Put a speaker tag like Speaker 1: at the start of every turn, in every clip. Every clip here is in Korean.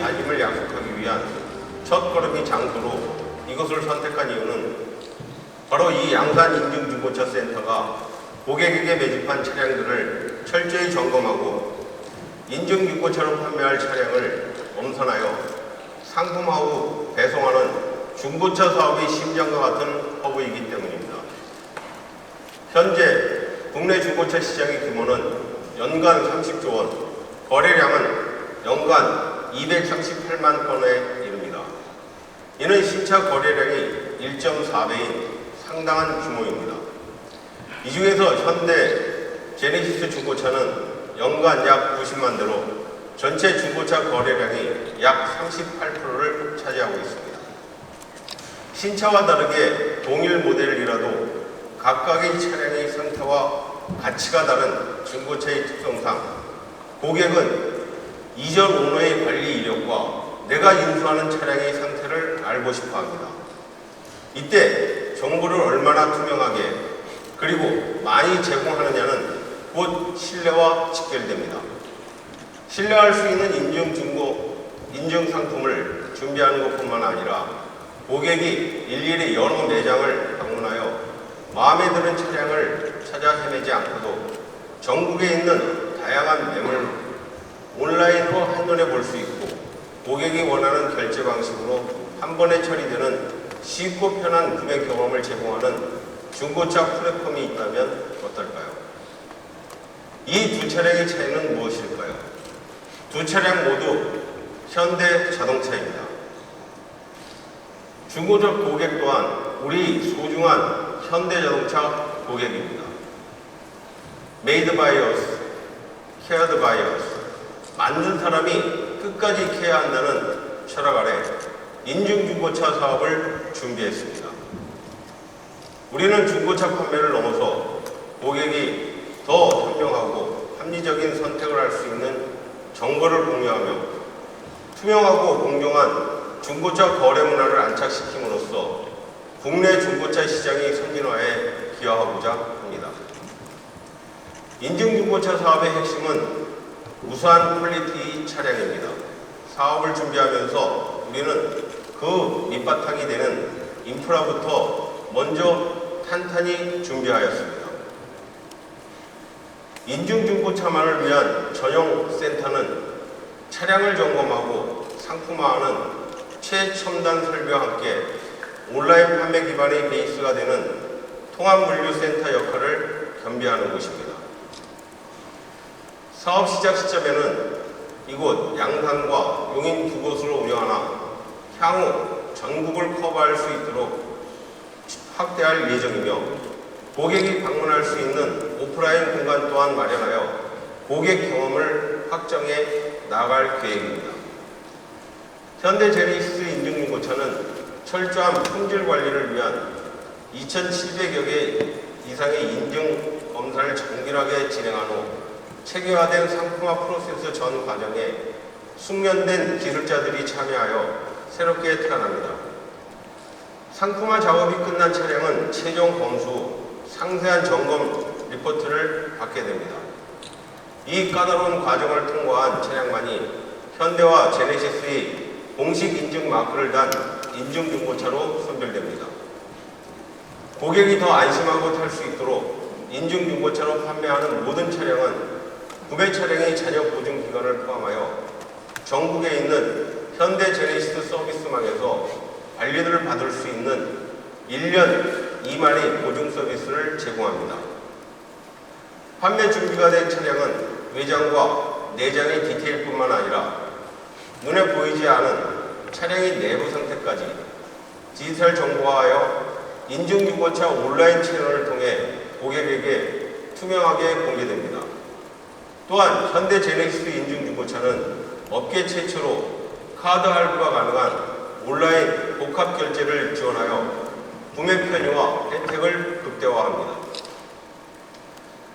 Speaker 1: 다짐을 약속하기 위한 첫걸음이 장소로 이것을 선택한 이유는 바로 이 양산 인증중고차 센터가 고객에게 매집한 차량들을 철저히 점검하고 인증중고차로 판매할 차량을 엄선하여 상품화 후 배송하는 중고차 사업의 심장과 같은 허브이기 때문입니다. 현재 국내 중고차 시장의 규모는 연간 30조 원, 거래량은 연간 238만 건에 이릅니다. 이는 신차 거래량이 1.4배인 상당한 규모입니다. 이 중에서 현대 제네시스 중고차는 연간 약 90만 대로 전체 중고차 거래량이 약 38%를 차지하고 있습니다. 신차와 다르게 동일 모델이라도 각각의 차량의 상태와 가치가 다른 중고차의 특성상 고객은 이전 오너의 관리 이력과 내가 인수하는 차량의 상태를 알고 싶어 합니다. 이때 정보를 얼마나 투명하게 그리고 많이 제공하느냐는 곧 신뢰와 직결됩니다. 신뢰할 수 있는 인증 상품을 준비하는 것뿐만 아니라 고객이 일일이 여러 매장을 방문하여 마음에 드는 차량을 찾아 헤매지 않고도 전국에 있는 다양한 매물 온라인으로 한눈에 볼 수 있고 고객이 원하는 결제 방식으로 한 번에 처리되는 쉽고 편한 구매 경험을 제공하는 중고차 플랫폼이 있다면 어떨까요? 이 두 차량의 차이는 무엇일까요? 두 차량 모두 현대 자동차입니다. 중고차 고객 또한 우리 소중한 현대자동차 고객입니다. Made by us, cared by us. 만든 사람이 끝까지 케어한다는 철학 아래 인증중고차 사업을 준비했습니다. 우리는 중고차 판매를 넘어서 고객이 더 현명하고 합리적인 선택을 할 수 있는 정보를 공유하며 투명하고 공정한 중고차 거래 문화를 안착시킴으로써 국내 중고차 시장의 선진화에 기여하고자 합니다. 인증중고차 사업의 핵심은 우수한 퀄리티 차량입니다. 사업을 준비하면서 우리는 그 밑바탕이 되는 인프라부터 먼저 탄탄히 준비하였습니다. 인증중고차만을 위한 전용 센터는 차량을 점검하고 상품화하는 최첨단 설비와 함께 온라인 판매 기반의 베이스가 되는 통합물류센터 역할을 겸비하는 곳입니다. 사업 시작 시점에는 이곳 양산과 용인 두 곳으로 운영하나 향후 전국을 커버할 수 있도록 확대할 예정이며 고객이 방문할 수 있는 오프라인 공간 또한 마련하여 고객 경험을 확정해 나갈 계획입니다. 현대 제네시스 인증중고차는 철저한 품질 관리를 위한 2,700여 개 이상의 인증 검사를 정밀하게 진행한 후 체계화된 상품화 프로세스 전 과정에 숙련된 기술자들이 참여하여 새롭게 태어납니다. 상품화 작업이 끝난 차량은 최종 검수 후 상세한 점검 리포트를 받게 됩니다. 이 까다로운 과정을 통과한 차량만이 현대와 제네시스의 공식 인증 마크를 단 인증중고차로 선별됩니다. 고객이 더 안심하고 탈 수 있도록 인증중고차로 판매하는 모든 차량은 구매 차량의 잔여 보증 기간을 포함하여 전국에 있는 현대 제네시스 서비스망에서 관리를 받을 수 있는 1년 미만의 보증 서비스를 제공합니다. 판매 준비가 된 차량은 외장과 내장의 디테일뿐만 아니라 눈에 보이지 않은 차량의 내부 상태까지 디지털 정보화하여 인증중고차 온라인 채널을 통해 고객에게 투명하게 공개됩니다. 또한 현대 제네시스 인증중고차는 업계 최초로 카드 할부가 가능한 온라인 복합 결제를 지원하여 구매 편의와 혜택을 극대화합니다.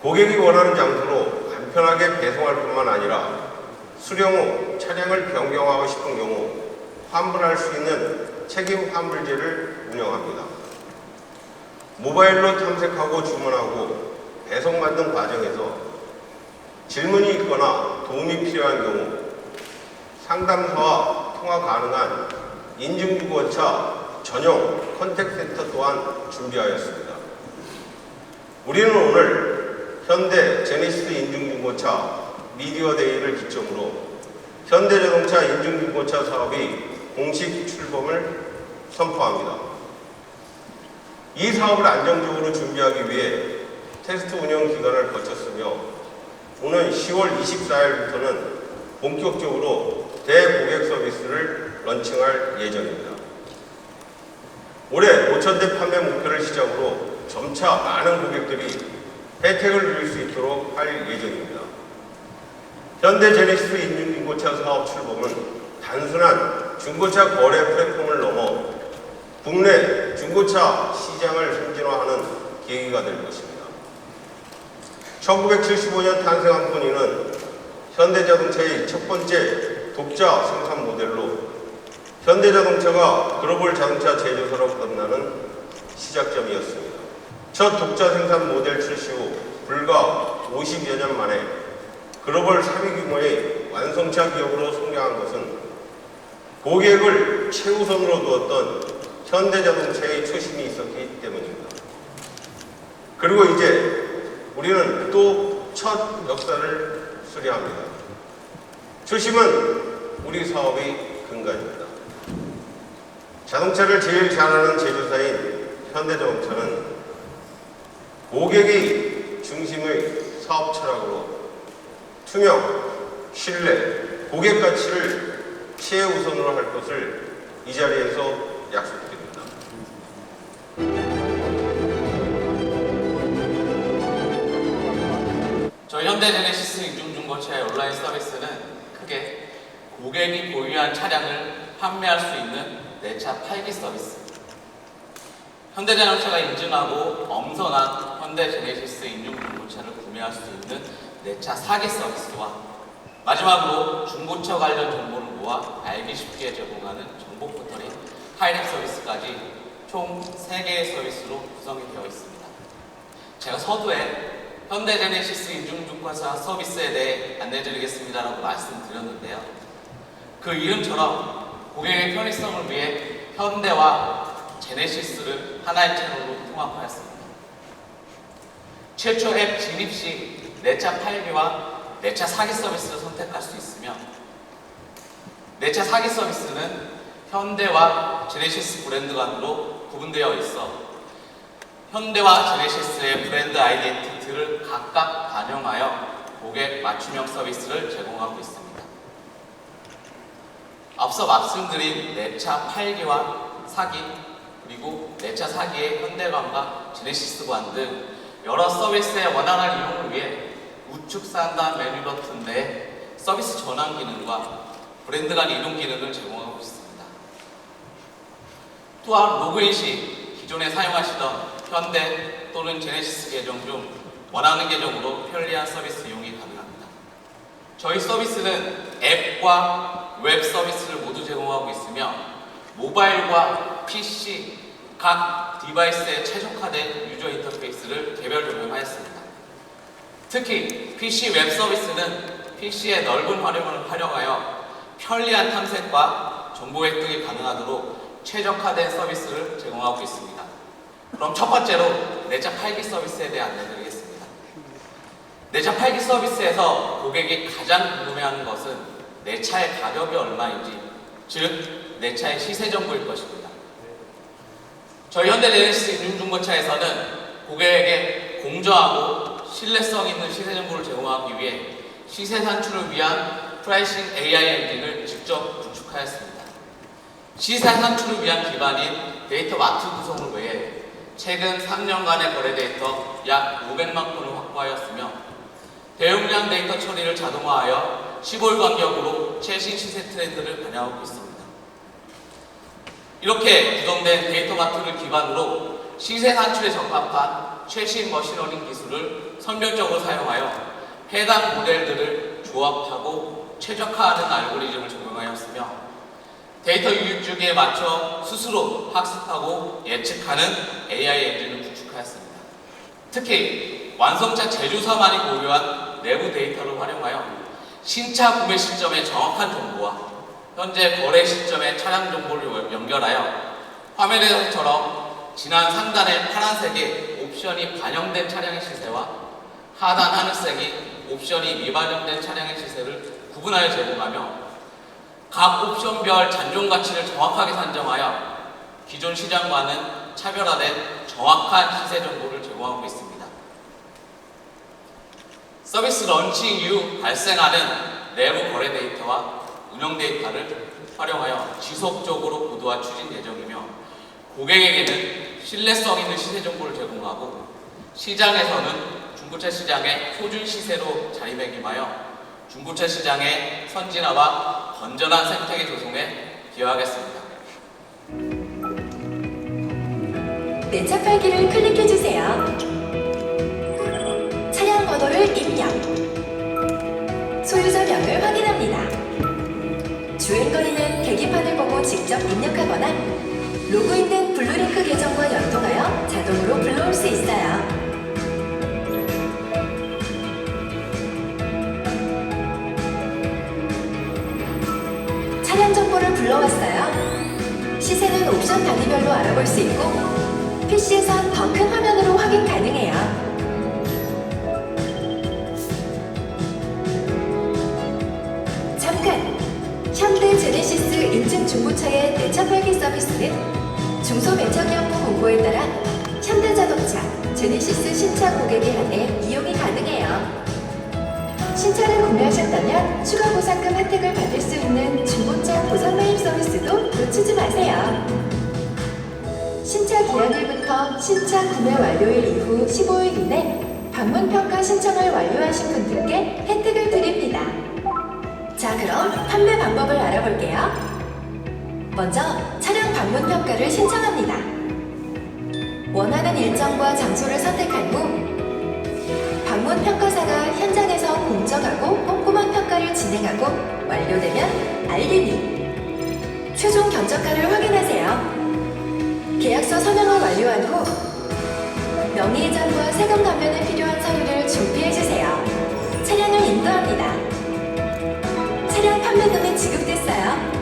Speaker 1: 고객이 원하는 장소로 간편하게 배송할 뿐만 아니라 수령 후 차량을 변경하고 싶은 경우 환불할 수 있는 책임 환불제를 운영합니다. 모바일로 탐색하고 주문하고 배송받는 과정에서 질문이 있거나 도움이 필요한 경우 상담사와 통화 가능한 인증주거차 전용 컨택센터 또한 준비하였습니다. 우리는 오늘 현대 제네시스 인증주거차 미디어데이를 기점으로 현대자동차 인증주거차 사업이 공식 출범을 선포합니다. 이 사업을 안정적으로 준비하기 위해 테스트 운영 기간을 거쳤으며 오는 10월 24일부터는 본격적으로 대고객 서비스를 런칭할 예정입니다. 올해 5,000대 판매 목표를 시작으로 점차 많은 고객들이 혜택을 누릴 수 있도록 할 예정입니다. 현대 제네시스 인증중고차 사업 출범은 단순한 중고차 거래 플랫폼을 넘어 국내 중고차 시장을 선진화하는 계기가 될 것입니다. 1975년 탄생한 포니는 현대자동차의 첫 번째 독자 생산 모델로 현대자동차가 글로벌 자동차 제조사로 거듭나는 시작점이었습니다. 첫 독자 생산 모델 출시 후 불과 50여 년 만에 글로벌 3위 규모의 완성차 기업으로 성장한 것은 고객을 최우선으로 두었던 현대자동차의 초심이 있었기 때문입니다. 그리고 이제 우리는 또 첫 역사를 수리합니다. 초심은 우리 사업의 근간입니다. 자동차를 제일 잘하는 제조사인 현대자동차는 고객의 중심의 사업 철학으로 투명, 신뢰, 고객 가치를 최우선으로 할 것을 이 자리에서 약속드립니다.
Speaker 2: 저희 현대제네시스 인증중고차의 온라인 서비스는 크게 고객이 보유한 차량을 판매할 수 있는 내차 팔기 서비스, 현대자동차가 인증하고 엄선한 현대제네시스 인증중고차를 구매할 수 있는 내차 사기 서비스와 마지막으로 중고차 관련 정보를 모아 알기 쉽게 제공하는 정보 포털인 하이렉 서비스까지 총 3개의 서비스로 구성이 되어 있습니다. 제가 서두에 현대제네시스 인증중고차 서비스에 대해 안내드리겠습니다라고 말씀드렸는데요. 그 이름처럼 고객의 편의성을 위해 현대와 제네시스를 하나의 채널로 통합하였습니다. 최초 앱 진입 시 내차 팔기와 내차 사기 서비스를 선택할 수 있으며 내차 사기 서비스는 현대와 제네시스 브랜드 간으로 구분되어 있어 현대와 제네시스의 브랜드 아이덴티티를 각각 반영하여 고객 맞춤형 서비스를 제공하고 있습니다. 앞서 말씀드린 내차 팔기와 사기, 그리고 내차 사기의 현대관과 제네시스관 등 여러 서비스의 원활한 이용을 위해 우측 상단 메뉴 버튼 내에 서비스 전환 기능과 브랜드 간 이동 기능을 제공하고 있습니다. 또한 로그인 시 기존에 사용하시던 현대 또는 제네시스 계정 중 원하는 계정으로 편리한 서비스 이용이 가능합니다. 저희 서비스는 앱과 웹 서비스를 모두 제공하고 있으며 모바일과 PC 각 디바이스에 최적화된 유저 인터페이스를 개별 적용하였습니다. 특히 PC 웹 서비스는 PC의 넓은 활용을 활용하여 편리한 탐색과 정보 획득이 가능하도록 최적화된 서비스를 제공하고 있습니다. 그럼 첫 번째로 내차 팔기 서비스에 대해 안내드리겠습니다. 내차 팔기 서비스에서 고객이 가장 궁금해하는 것은 내 차의 가격이 얼마인지, 즉 내 차의 시세 정보일 것입니다. 저희 현대제네시스 인증중고차에서는 고객에게 공정하고 신뢰성 있는 시세 정보를 제공하기 위해 시세 산출을 위한 프라이싱 AI 엔진을 직접 구축하였습니다. 시세 산출을 위한 기반인 데이터 마트 구성을 위해 최근 3년간의 거래 데이터 약 500만 건을 확보하였으며 대용량 데이터 처리를 자동화하여 15일 간격으로 최신 시세 트렌드를 반영하고 있습니다. 이렇게 구성된 데이터 마트를 기반으로 시세 산출에 적합한 최신 머신러닝 기술을 선별적으로 사용하여 해당 모델들을 조합하고 최적화하는 알고리즘을 적용하였으며 데이터 유입 주기에 맞춰 스스로 학습하고 예측하는 AI 엔진을 구축하였습니다. 특히 완성차 제조사만이 보유한 내부 데이터를 활용하여 신차 구매 시점의 정확한 정보와 현재 거래 시점의 차량 정보를 연결하여 화면에서처럼 지난 상단의 파란색이 옵션이 반영된 차량의 시세와 하단 하늘색이 옵션이 미반영된 차량의 시세를 구분하여 제공하며 각 옵션별 잔존 가치를 정확하게 산정하여 기존 시장과는 차별화된 정확한 시세 정보를 제공하고 있습니다. 서비스 런칭 이후 발생하는 내부 거래 데이터와 운영 데이터를 활용하여 지속적으로 고도화 추진 예정이며 고객에게는 신뢰성 있는 시세 정보를 제공하고 시장에서는 중고차 시장의 표준 시세로 자리매김하여 중고차 시장의 선진화와 건전한 생태계 조성에 기여하겠습니다.
Speaker 3: 내 차 팔기를 클릭해주세요. 차량 번호를 입력. 소유자명을 확인합니다. 주행거리는 계기판을 보고 직접 입력하거나 로그인된 블루링크 계정과 연동하여 자동으로 불러올 수 있어요. 차량 정보를 불러왔어요. 시세는 옵션 단위별로 알아볼 수 있고 PC에선 더 큰 화면으로 확인 가능해요. 잠깐! 현대 제네시스 인증 중고차의 내차 팔기 서비스는 중소벤처기업부 공고에 따라 현대자동차, 제네시스 신차 고객에 한해 이용이 가능해요. 신차를 구매하셨다면 추가 보상금 혜택을 받을 수 있는 중고차 보상 매입 서비스도 놓치지 마세요. 신차 기한일부터 신차 구매 완료일 이후 15일 이내 방문평가 신청을 완료하신 분들께 혜택을 드립니다. 자, 그럼 판매 방법을 알아볼게요. 먼저 차량 방문평가를 신청합니다. 원하는 일정과 장소를 선택한 후 방문평가사가 현장에서 공정하고 꼼꼼한 평가를 진행하고 완료되면 알림이. 최종 견적가를 확인하세요. 계약서 서명을 완료한 후 명의이전과 세금 감면에 필요한 서류를 준비해주세요. 차량을 인도합니다. 차량 판매금이 지급됐어요.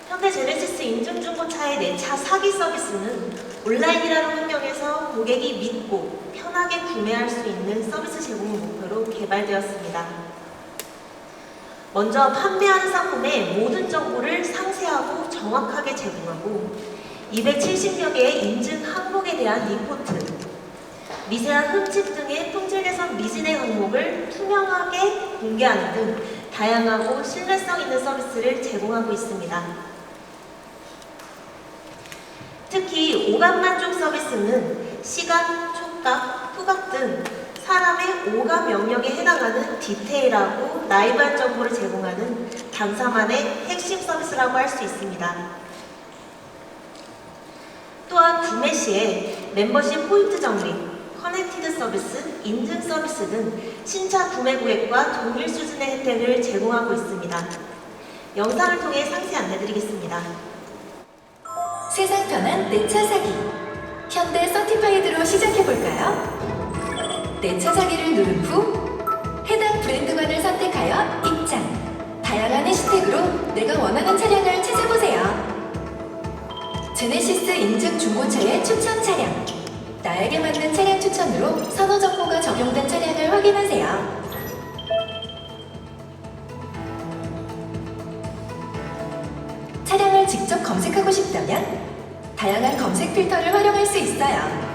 Speaker 4: 현대 제네시스 인증 중고차의 내차 사기 서비스는 온라인이라는 환경에서 고객이 믿고 편하게 구매할 수 있는 서비스 제공을 목표로 개발되었습니다. 먼저 판매하는 상품의 모든 정보를 상세하고 정확하게 제공하고 270여 개의 인증 항목에 대한 리포트, 미세한 흠집 등의 품질 개선 미진의 항목을 투명하게 공개하는 등 다양하고 신뢰성 있는 서비스를 제공하고 있습니다. 특히 오감만족 서비스는 시각, 촉각, 후각 등 사람의 오감 영역에 해당하는 디테일하고 라이브한 정보를 제공하는 당사만의 핵심 서비스라고 할 수 있습니다. 또한 구매 시에 멤버십 포인트 적립, 커넥티드 서비스, 인증 서비스 등 신차 구매 고객과 동일 수준의 혜택을 제공하고 있습니다. 영상을 통해 상세 안내드리겠습니다.
Speaker 3: 세상 편한 내 차 사기. 현대 서티파이드로 시작해볼까요? 내 차 사기를 누른 후 해당 브랜드관을 선택하여 입장. 다양한 해시태그로 내가 원하는 차량을 찾아보세요. 제네시스 인증 중고차의 추천 차량. 나에게 맞는 차량 추천으로 선호 정보가 적용된 차량을 확인하세요. 차량을 직접 검색하고 싶다면 다양한 검색 필터를 활용할 수 있어요.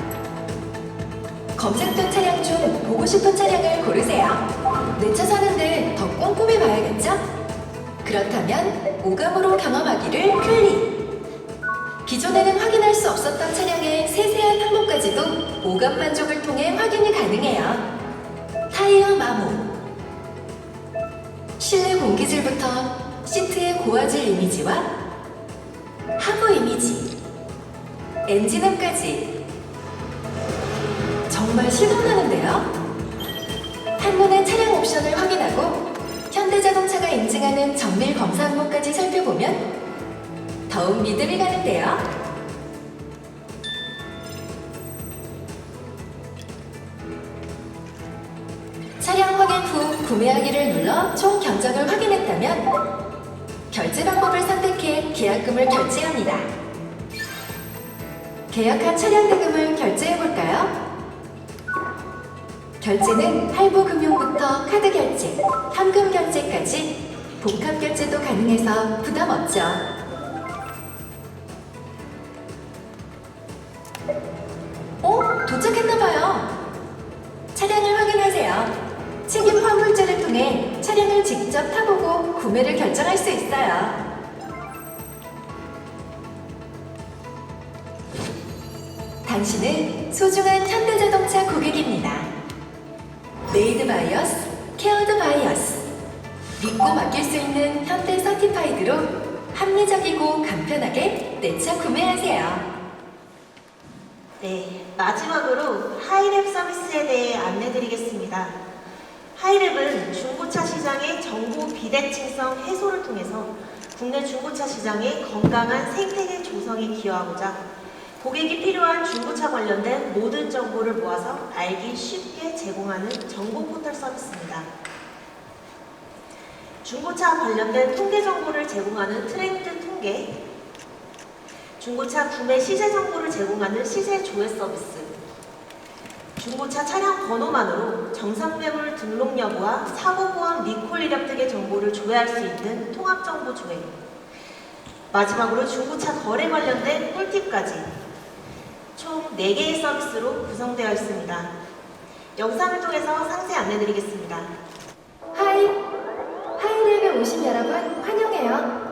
Speaker 3: 검색된 차량 중 보고 싶은 차량을 고르세요. 내 차 사는데 더 꼼꼼히 봐야겠죠? 그렇다면 오감으로 경험하기를 클릭. 기존에는 확인할 수 없었던 차량의 세세한 항목까지도 오감 만족을 통해 확인이 가능해요. 타이어 마모. 실내 공기질부터 시트의 고화질 이미지와 하부 이미지, 엔진음까지 정말 실감나는데요? 한눈에 차량 옵션을 확인하고 현대자동차가 인증하는 정밀 검사 항목까지 살펴보면 더욱 믿음이 가는데요. 차량 확인 후 구매하기를 눌러 총 견적을 확인했다면 결제 방법을 선택해 계약금을 결제합니다. 계약한 차량 대금을 결제해볼까요? 결제는 할부금융부터 카드 결제, 현금 결제까지 복합 결제도 가능해서 부담 없죠. 도착했나봐요. 차량을 확인하세요. 책임 환불제를 통해 차량을 직접 타보고 구매를 결정할 수 있어요. 당신은 소중한 현대자동차 고객입니다. 메이드 바이 어스, 케어드 바이 어스. 믿고 맡길 수 있는 현대 서티파이드로 합리적이고 간편하게 내 차 구매하세요.
Speaker 4: 네, 마지막으로 하이랩 서비스에 대해 안내드리겠습니다. 하이랩은 중고차 시장의 정보 비대칭성 해소를 통해서 국내 중고차 시장의 건강한 생태계 조성에 기여하고자 고객이 필요한 중고차 관련된 모든 정보를 모아서 알기 쉽게 제공하는 정보 포털 서비스입니다. 중고차 관련된 통계 정보를 제공하는 트렌드 통계, 중고차 구매 시세 정보를 제공하는 시세 조회 서비스, 중고차 차량 번호만으로 정상매물 등록 여부와 사고보험 리콜 이력 등의 정보를 조회할 수 있는 통합정보 조회, 마지막으로 중고차 거래 관련된 꿀팁까지 총 4개의 서비스로 구성되어 있습니다. 영상을 통해서 상세 안내드리겠습니다.
Speaker 3: 하이랩에 오신 여러분 환영해요.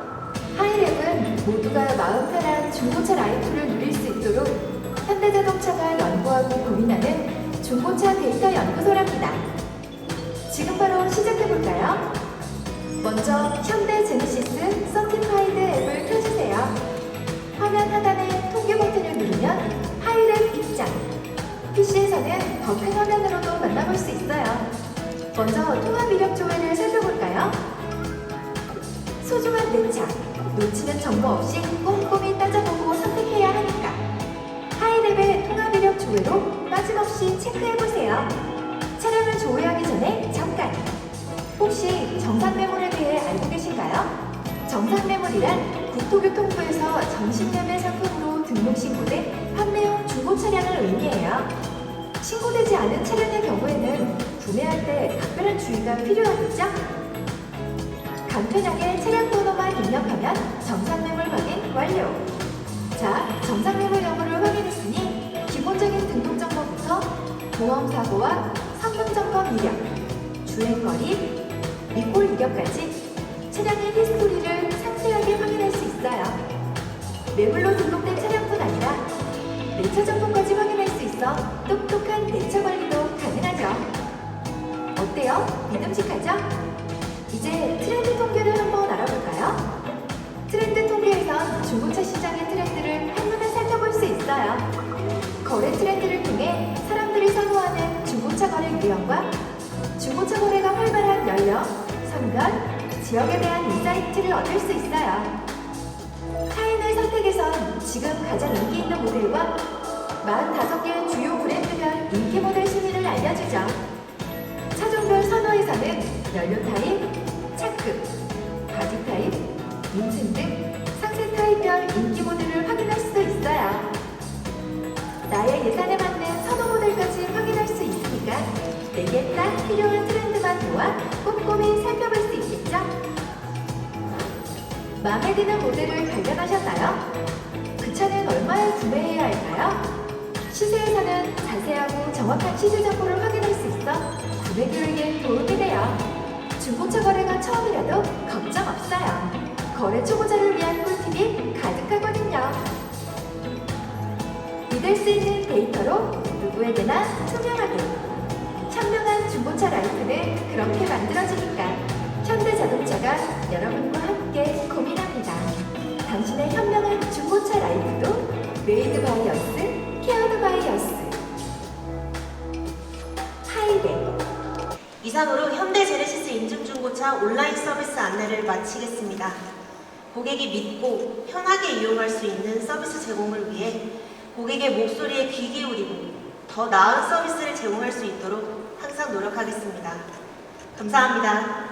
Speaker 3: 하이랩은 모두가 마음 편한 중고차 라이프를 누릴 수 있도록 현대자동차가 연구하고 고민하는 중고차 데이터 연구소랍니다. 지금 바로 시작해볼까요? 먼저 현대 제네시스 서티파이드 앱을 켜주세요. 화면 하단에 통계 버튼을 누르면 하이랩 입장. PC에서는 더 큰 화면으로도 만나볼 수 있어요. 먼저 통합 이력 조회를 살펴볼까요? 소중한 내 차, 놓치는 정보 없이 꼼꼼히 따져보고 선택해야 하니까 하이랩의 통합 이력 조회로 빠짐없이 체크해보세요. 차량을 조회하기 전에 잠깐! 혹시 정산매물에 대해 알고 계신가요? 정산매물이란 국토교통부에서 정식매매 상품으로 등록 신고된 판매용 중고 차량을 의미해요. 신고되지 않은 차량의 경우에는 구매할 때 특별한 주의가 필요하겠죠? 간편하게 차량 번호만 입력하면 정상매물 확인 완료! 자, 정상매물 여부를 확인했으니 기본적인 등록 정보부터 보험사고와 성능점검 이력, 주행거리, 리콜 이력까지 차량의 히스토리를 상세하게 확인할 수 있어요. 매물로 등록된 차량뿐 아니라 내차 정보까지 확인할 수 있어 똑똑한 내차 관리도 가능하죠. 어때요? 믿음직하죠? 이제 트렌드 통계를 한번 알아볼까요? 트렌드 통계에선 중고차 시장의 트렌드를 한눈에 살펴볼 수 있어요. 거래 트렌드를 통해 사람들이 선호하는 중고차 거래 유형과 중고차 거래가 활발한 연령, 성별, 지역에 대한 인사이트를 얻을 수 있어요. 타인의 선택에선 지금 가장 인기 있는 모델과 45개 주요 브랜드별 인기 모델 순위를 알려주죠. 차종별 선호에서는 연료 타입, 차급, 바디 타입, 인증 등 상세 타입별 인기 모델을 확인할 수도 있어요. 나의 예산에 맞는 선호 모델까지 확인할 수 있으니까 내게 딱 필요한 트렌드만 모아 꼼꼼히 살펴볼 수 있겠죠? 마음에 드는 모델을 발견하셨나요? 그 차는 얼마에 구매해야 할까요? 시세에서는 자세하고 정확한 시세 정보를 확인할 수 있어 구매 교육에 도움이 돼요. 중고차 거래가 처음이라도 걱정 없어요. 거래 초보자를 위한 꿀팁이 가득하거든요. 믿을 수 있는 데이터로 누구에게나 투명하게. 현명한 중고차 라이프는 그렇게 만들어지니까 현대자동차가 여러분과 함께 고민합니다. 당신의 현명한 중고차 라이프도 메이드 바이 어스, 케어드 바이 어스. 하이랩.
Speaker 4: 이상으로 현대 제네시스 인증중고차 온라인 서비스 안내를 마치겠습니다. 고객이 믿고 편하게 이용할 수 있는 서비스 제공을 위해 고객의 목소리에 귀 기울이고 더 나은 서비스를 제공할 수 있도록 항상 노력하겠습니다. 감사합니다.